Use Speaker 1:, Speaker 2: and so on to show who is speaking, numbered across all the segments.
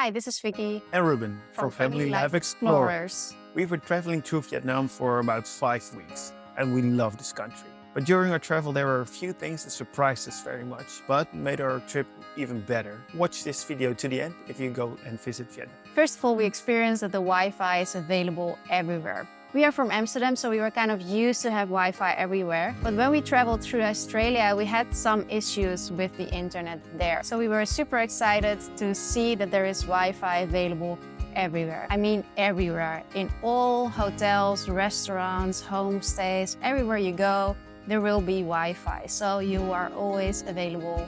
Speaker 1: Hi, this is Vicky
Speaker 2: And Ruben from Family Life Explorers. We were traveling through Vietnam for about 5 weeks and we love this country. But during our travel there were a few things that surprised us very much but made our trip even better. Watch this video to the end if you go and visit Vietnam.
Speaker 1: First of all, we experienced that the Wi-Fi is available everywhere. We are from Amsterdam, so we were kind of used to have Wi-Fi everywhere. But when we traveled through Australia, we had some issues with the internet there. So we were super excited to see that there is Wi-Fi available everywhere. I mean everywhere. In all hotels, restaurants, homestays, everywhere you go, there will be Wi-Fi. So you are always available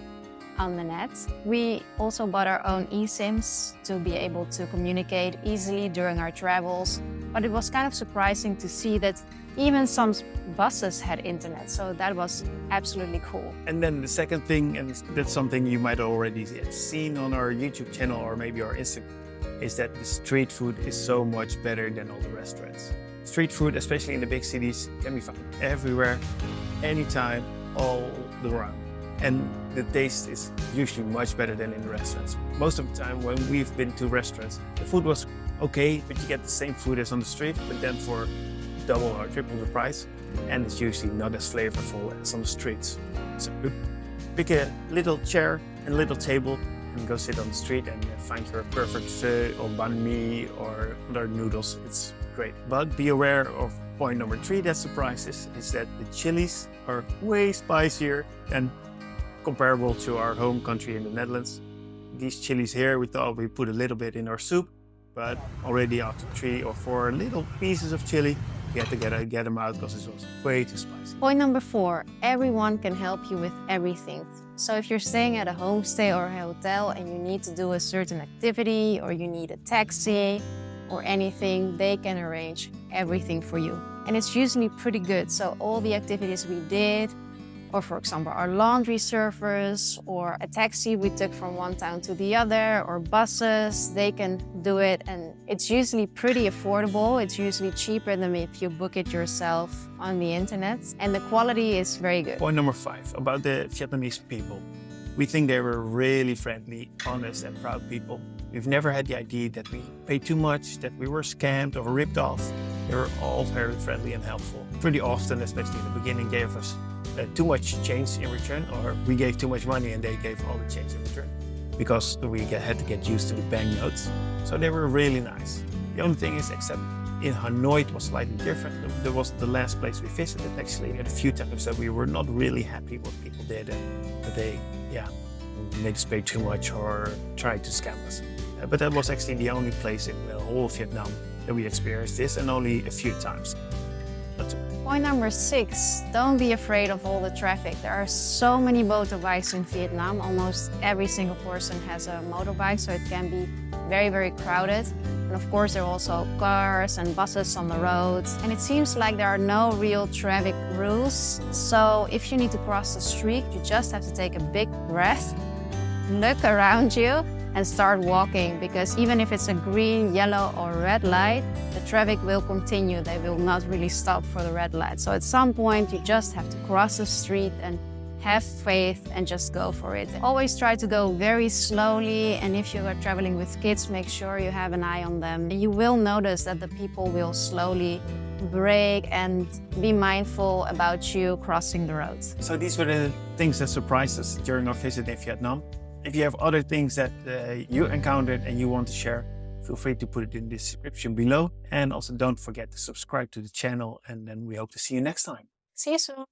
Speaker 1: on the net. We also bought our own eSIMs to be able to communicate easily during our travels. But it was kind of surprising to see that even some buses had internet, so that was absolutely cool.
Speaker 2: And then the second thing, and that's something you might already have seen on our YouTube channel or maybe our Instagram, is that the street food is so much better than all the restaurants. Street food, especially in the big cities, can be found everywhere, anytime, all around. And the taste is usually much better than in the restaurants. Most of the time when we've been to restaurants, the food was okay, but you get the same food as on the street, but then for double or triple the price. And it's usually not as flavorful as on the streets. So pick a little chair and a little table and go sit on the street and find your perfect pho or banh mi or other noodles. It's great. But be aware of point number 3 that surprises is that the chilies are way spicier than comparable to our home country in the Netherlands. These chilies here, we thought we put a little bit in our soup, but already after 3 or 4 little pieces of chili, we had to get them out because it was way too spicy.
Speaker 1: Point number 4, everyone can help you with everything. So if you're staying at a homestay or a hotel and you need to do a certain activity or you need a taxi or anything, they can arrange everything for you. And it's usually pretty good. So all the activities we did, or for example, our laundry service or a taxi we took from one town to the other or buses, they can do it. And it's usually pretty affordable. It's usually cheaper than if you book it yourself on the internet. And the quality is very good.
Speaker 2: Point number 5, about the Vietnamese people. We think they were really friendly, honest and proud people. We've never had the idea that we paid too much, that we were scammed or ripped off. They were all very friendly and helpful. Pretty often, especially in the beginning, gave us too much change in return, or we gave too much money and they gave all the change in return because we had to get used to the banknotes. So they were really nice. The only thing is, except in Hanoi, it was slightly different. There was the last place we visited actually. We had a few times that we were not really happy what people did and that they made us pay too much or tried to scam us. But that was actually the only place in the whole of Vietnam that we experienced this, and only a few times.
Speaker 1: Point number 6, don't be afraid of all the traffic. There are so many motorbikes in Vietnam. Almost every single person has a motorbike, so it can be very, very crowded. And of course, there are also cars and buses on the roads. And it seems like there are no real traffic rules. So if you need to cross the street, you just have to take a big breath, look around you, and start walking, because even if it's a green, yellow or red light, the traffic will continue. They will not really stop for the red light. So at some point you just have to cross the street and have faith and just go for it. Always try to go very slowly, and if you are traveling with kids, make sure you have an eye on them. And you will notice that the people will slowly brake and be mindful about you crossing the road.
Speaker 2: So these were the things that surprised us during our visit in Vietnam. If you have other things that you encountered and you want to share, feel free to put it in the description below. And also don't forget to subscribe to the channel, and then we hope to see you next time.
Speaker 1: See you soon.